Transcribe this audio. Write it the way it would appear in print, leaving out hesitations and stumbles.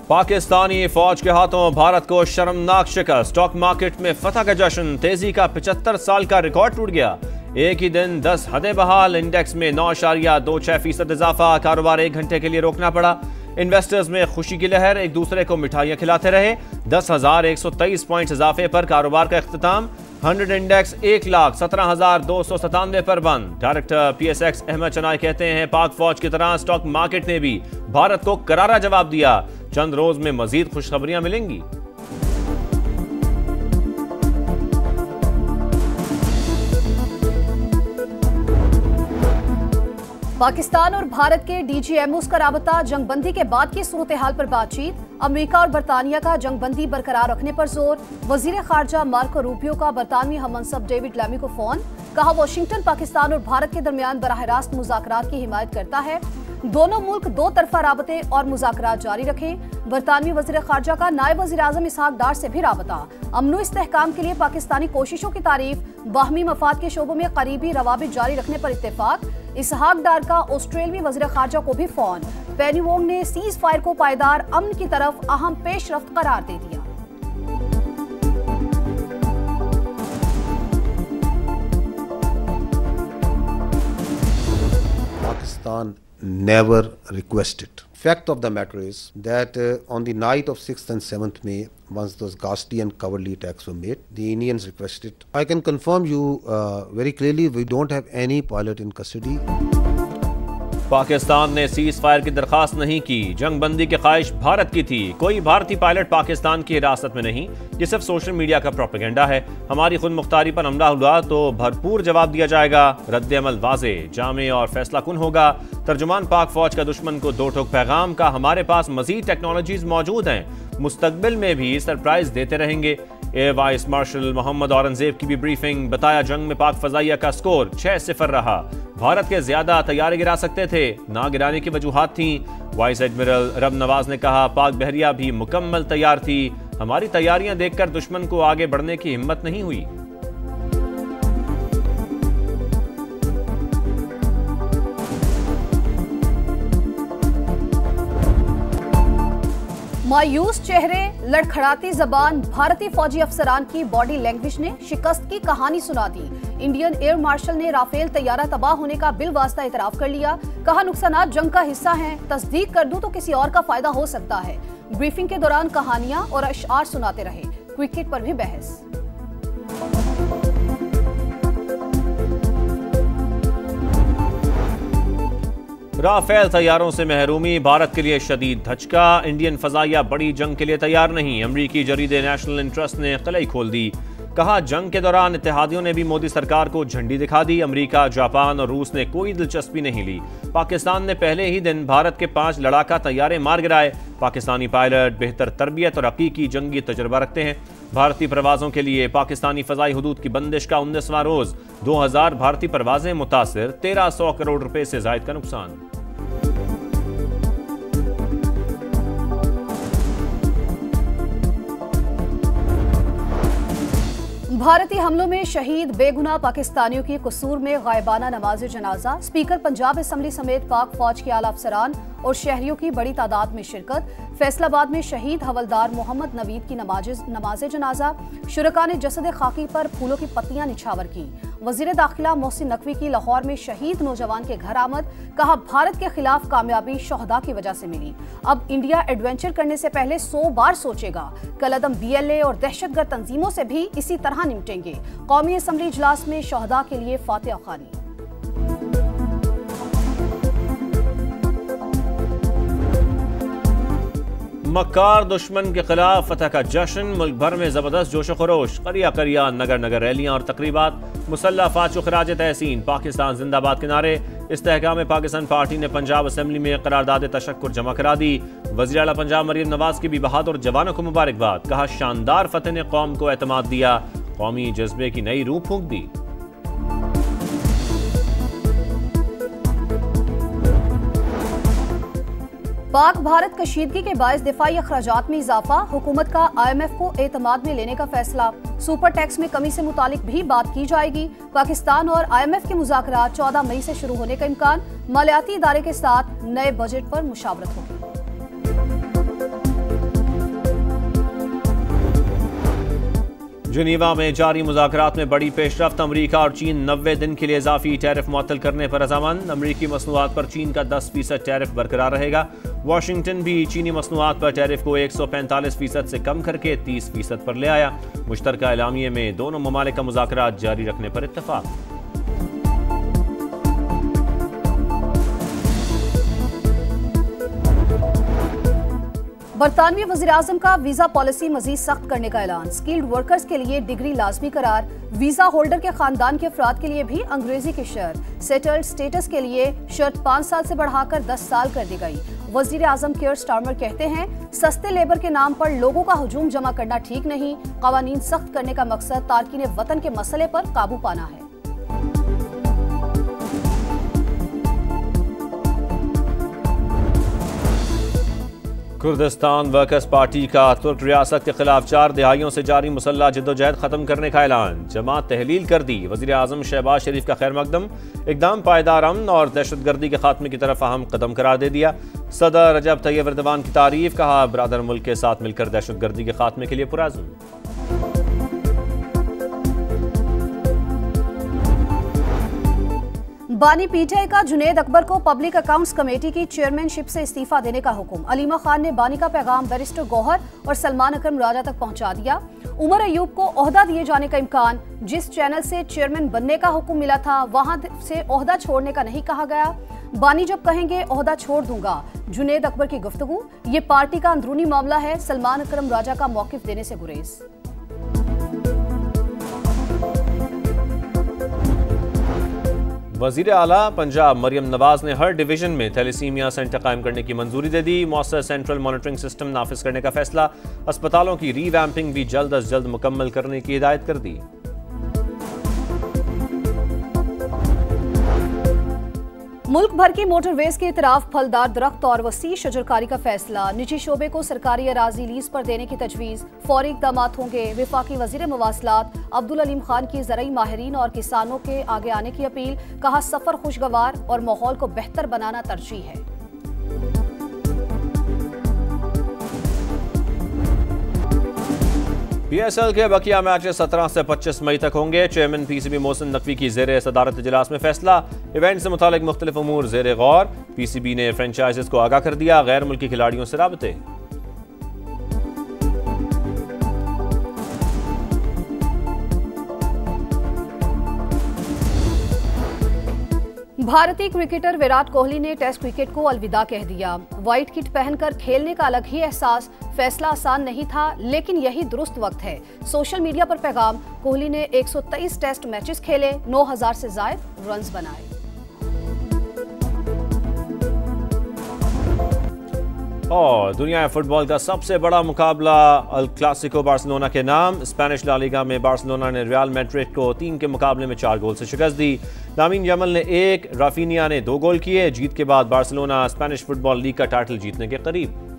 पाकिस्तानी फौज के हाथों भारत को शर्मनाक शिकस्त। स्टॉक मार्केट में फतह का जश्न, तेजी का 75 साल का रिकॉर्ड टूट गया। एक ही दिन 10 हदें बहाल, इंडेक्स में 9.26% इजाफा। कारोबार 1 घंटे के लिए रोकना पड़ा। इन्वेस्टर्स में खुशी की लहर, एक दूसरे को मिठाइयां खिलाते रहे। 10,123 पॉइंट इजाफे पर कारोबार का इख्तिताम। 100 इंडेक्स 1,17,297 पर बंद। डायरेक्टर PSX अहमद चनाई कहते हैं, पाक फौज की तरह स्टॉक मार्केट ने भी भारत को करारा जवाब दिया। चंद रोज में मजीद खुशखबरियां मिलेंगी। पाकिस्तान और भारत के DGMOs का राबता, जंगबंदी के बाद की सूरत हाल पर बातचीत। अमेरिका और बरतानिया का जंगबंदी बरकरार रखने पर जोर। वजीर खारजा मार्को रूबियो का बरतानवी हममनसब डेविड लैमी को फोन। कहा, वाशिंगटन पाकिस्तान और भारत के दरमियान बराह रास्त मुज़ाकरात की हिमायत करता है। दोनों मुल्क दो तरफा राबते और मुज़ाकरात जारी रखें। बरतानवी वजीर खारजा का नायब वज़ीर आज़म इसहाक डार से भी राबता। अमनो इस्तेहकाम के लिए पाकिस्तानी कोशिशों की तारीफ। बाहमी मफाद के शोबों में करीबी रवाबित जारी रखने पर इत्तेफाक। इसहाक डार का ऑस्ट्रेलियाई वज़ीर खारजा को भी फोन। पेनी वोंग ने सीज फायर को पायदार अमन की तरफ अहम पेशरफ्त करार दे दिया। Pakistan never requested. Fact of the matter is that on the night of 6th and 7th May, once those ghastly and cowardly attacks were made, the Indians requested. I can confirm you very clearly, we don't have any pilot in custody. Pakistan ने cease fire की दरखास्त नहीं की। जंगबंदी की ख्वाहिश भारत की थी। कोई भारतीय पायलट पाकिस्तान की हिरासत में नहीं। ये सिर्फ सोशल मीडिया का प्रोपेगेंडा है। हमारी खुद मुख्तारी पर हमला हुआ तो भरपूर जवाब दिया जाएगा। रद्द-ए-अमल वाज़े, जामे और फैसला कुन होगा। तर्जुमान पाक फौज का दुश्मन को दो टोक पैगाम का, हमारे पास मजीद टेक्नोलॉजीज मौजूद हैं, मुस्तकबिल में भी सरप्राइज देते रहेंगे। Air vice marshal Mohammad Aurangzeb की भी ब्रीफिंग। बताया, जंग में पाक फजाइया का स्कोर 6-0 रहा। भारत के ज्यादा तैयारे गिरा सकते थे, ना गिराने की वजूहात थीं। वाइस एडमिरल रब नवाज ने कहा, पाक बहरिया भी मुकम्मल तैयार थी। हमारी तैयारियां देखकर दुश्मन को आगे बढ़ने की हिम्मत नहीं हुई। मायूस चेहरे, लड़खड़ाती जबान, भारतीय फौजी अफसरान की बॉडी लैंग्वेज ने शिकस्त की कहानी सुना दी। इंडियन एयर मार्शल ने राफेल तैयारा तबाह होने का बिलवास्ता इतराफ कर लिया। कहा, नुकसानात जंग का हिस्सा हैं, तस्दीक कर दूं तो किसी और का फायदा हो सकता है। ब्रीफिंग के दौरान कहानियां और अशआर सुनाते रहे। क्रिकेट पर भी बहस। राफेल तैयारों से महरूमी, भारत के लिए शदीद धचका। इंडियन फजाइया बड़ी जंग के लिए तैयार नहीं। अमरीकी जरीदे नेशनल इंटरेस्ट ने कलई खोल दी। कहा, जंग के दौरान इत्तेहादियों ने भी मोदी सरकार को झंडी दिखा दी। अमरीका, जापान और रूस ने कोई दिलचस्पी नहीं ली। पाकिस्तान ने पहले ही दिन भारत के 5 लड़ाका तैयारे मार गिराए। पाकिस्तानी पायलट बेहतर तरबियत और हकीकी जंगी तजुर्बा रखते हैं। भारतीय परवाजों के लिए पाकिस्तानी फजाई हुदूद की बंदिश का 19वां रोज। 2000 भारतीय परवाजें मुतासिर, 1300 करोड़ रुपए से जायद का नुकसान। भारतीय हमलों में शहीद बेगुनाह पाकिस्तानियों की कसूर में गायबाना नमाज जनाजा। स्पीकर पंजाब असम्बली समेत पाक फौज के आला अफसरान और शहरियों की बड़ी तादाद में शिरकत। फैसलाबाद में शहीद हवलदार मोहम्मद नवीद की नमाज जनाजा। शुरका ने जसद खाकी पर फूलों की पत्तियां निछावर की। वजीर दाखिला मोहसिन नकवी की लाहौर में शहीद नौजवान के घर आमद। कहा, भारत के खिलाफ कामयाबी शोहदा की वजह से मिली। अब इंडिया एडवेंचर करने से पहले 100 बार सोचेगा। कलअदम BLA और दहशतगर्द तंजीमों से भी इसी तरह निपटेंगे। कौमी असम्बली इजलास में शोहदा के लिए फातिहा खानी। मक्कार दुश्मन के खिलाफ फतह का जश्न। मुल्क भर में जबरदस्त जोश खरोश। करिया करिया नगर नगर रैलियां और तकरीबात। मुसल्लह अफवाज को खिराज तहसीन। पाकिस्तान जिंदाबाद के नारे। इस्तेहकाम पाकिस्तान पार्टी ने पंजाब असम्बली में करारदाद तशक्कुर जमा करा दी। वज़ीर आला पंजाब मरीम नवाज की भी बहादुर जवानों को मुबारकबाद। कहा, शानदार फतेह ने कौम को एतमाद दिया, कौमी जज्बे की नई रूह फूंक दी। पाक भारत कशीदगी के बायस दिफाई अखराजात में इजाफा। हुकूमत का IMF को एतमाद में लेने का फैसला। सुपर टैक्स में कमी से मुतालिक भी बात की जाएगी। पाकिस्तान और IMF के मुज़ाकरात 14 मई से शुरू होने का इम्कान। मालियाती इदारे के साथ नए बजट पर मुशावरत होगी। जिनीवा में जारी मुज़ाकरात में बड़ी पेशरफ्त। अमरीका और चीन 90 दिन के लिए इजाफी टैरिफ मुअत्तल करने पर रज़ामंद। अमरीकी मसनूआत पर चीन का 10% टैरिफ बरकरार रहेगा। वाशिंगटन भी चीनी मसनूआत पर टैरिफ को 145% से कम करके 30% पर ले आया। मुश्तरका एलामिये में दोनों ममालिक का मुज़ाकरात जारी रखने पर इत्तफाक। बरतानवी वज़ीर-ए-आज़म का वीजा पॉलिसी मजीद सख्त करने का ऐलान। स्किल्ड वर्कर्स के लिए डिग्री लाजमी करार। वीजा होल्डर के खानदान के अफराद के लिए भी अंग्रेजी की शर्त। सेटल्ड स्टेटस के लिए शर्त 5 साल से बढ़ाकर 10 साल कर दी गई। वज़ीर-ए-आज़म कियर स्टारमर कहते हैं, सस्ते लेबर के नाम पर लोगों का हुजूम जमा करना ठीक नहीं। कवानीन सख्त करने का मकसद तारकीन वतन के मसले पर काबू पाना है। कुर्दिस्तान वर्कर्स पार्टी का तुर्क रियासत के खिलाफ 4 दहाइयों से जारी मुसल्ला जद्दोजहद खत्म करने का ऐलान। जमात तहलील कर दी। वज़ीर आज़म शहबाज शरीफ का खैर मकदम। इक़दाम पायदार अमन और दहशतगर्दी के खात्मे की तरफ अहम कदम करार दे दिया। सदर रजब तैयब एर्दोगान की तारीफ। कहा, ब्रादर मुल्क के साथ मिलकर दहशतगर्दी के खात्मे के लिए पुरअज़्म। बानी पीटीआई का जुनेद अकबर को पब्लिक अकाउंट्स कमेटी की चेयरमैनशिप से इस्तीफा देने का हुक्म। अलीमा खान ने बानी का पैगाम बैरिस्टर गौहर और सलमान अकरम राजा तक पहुंचा दिया। उमर अयूब को ओहदा दिए जाने का इम्कान। जिस चैनल से चेयरमैन बनने का हुक्म मिला था वहां से ओहदा छोड़ने का नहीं कहा गया। बानी जब कहेंगे ओहदा छोड़ दूंगा। जुनेद अकबर की गुफ्तगू, ये पार्टी का अंदरूनी मामला है। सलमान अकरम राजा का मौकिफ देने से गुरेज। वज़ीर आला पंजाब मरियम नवाज ने हर डिवीजन में थैलेसीमिया सेंटर कायम करने की मंजूरी दे दी। मौसर सेंट्रल मॉनिटरिंग सिस्टम नाफिज करने का फैसला। अस्पतालों की रीवैम्पिंग भी जल्द अज जल्द मुकम्मल करने की हिदायत कर दी। मुल्क भर की मोटरवेज के इतराफ फलदार दरख्त और वसी शजरकारी का फैसला। निजी शोबे को सरकारी अराजी लीज पर देने की तजवीज़। फौरी इक़दामात होंगे। वफाकी वज़ीर मवासलात अब्दुल अलीम खान की ज़रई माहिरीन और किसानों के आगे आने की अपील। कहा, सफ़र खुशगवार और माहौल को बेहतर बनाना तरजीह है। PSL के बकिया मैचेस 17 से 25 मई तक होंगे। चेयरमैन PCB मोहसिन नकवी की ज़ेरे सदारत इजलास में फैसला। इवेंट से मुतालिक मुख्तलिफ उमूर ज़ेरे गौर। PCB ने फ्रेंचाइजेस को आगाह कर दिया। गैर मुल्की खिलाड़ियों से राबते। भारतीय क्रिकेटर विराट कोहली ने टेस्ट क्रिकेट को अलविदा कह दिया। व्हाइट किट पहनकर खेलने का अलग ही एहसास। फैसला आसान नहीं था, लेकिन यही दुरुस्त वक्त है। सोशल मीडिया पर पैगाम। कोहली ने 123 टेस्ट मैचेस खेले, 9000 से ज्यादा रन्स बनाए। और दुनिया फुटबॉल का सबसे बड़ा मुकाबला अल क्लासिको बार्सिलोना के नाम। स्पेनिश ला लीगा में बार्सिलोना ने रियल मैड्रिड को 3 के मुकाबले में 4 गोल से शिकस्त दी। लामीन यमल ने 1, राफिनिया ने 2 गोल किए। जीत के बाद बार्सिलोना स्पेनिश फुटबॉल लीग का टाइटल जीतने के करीब।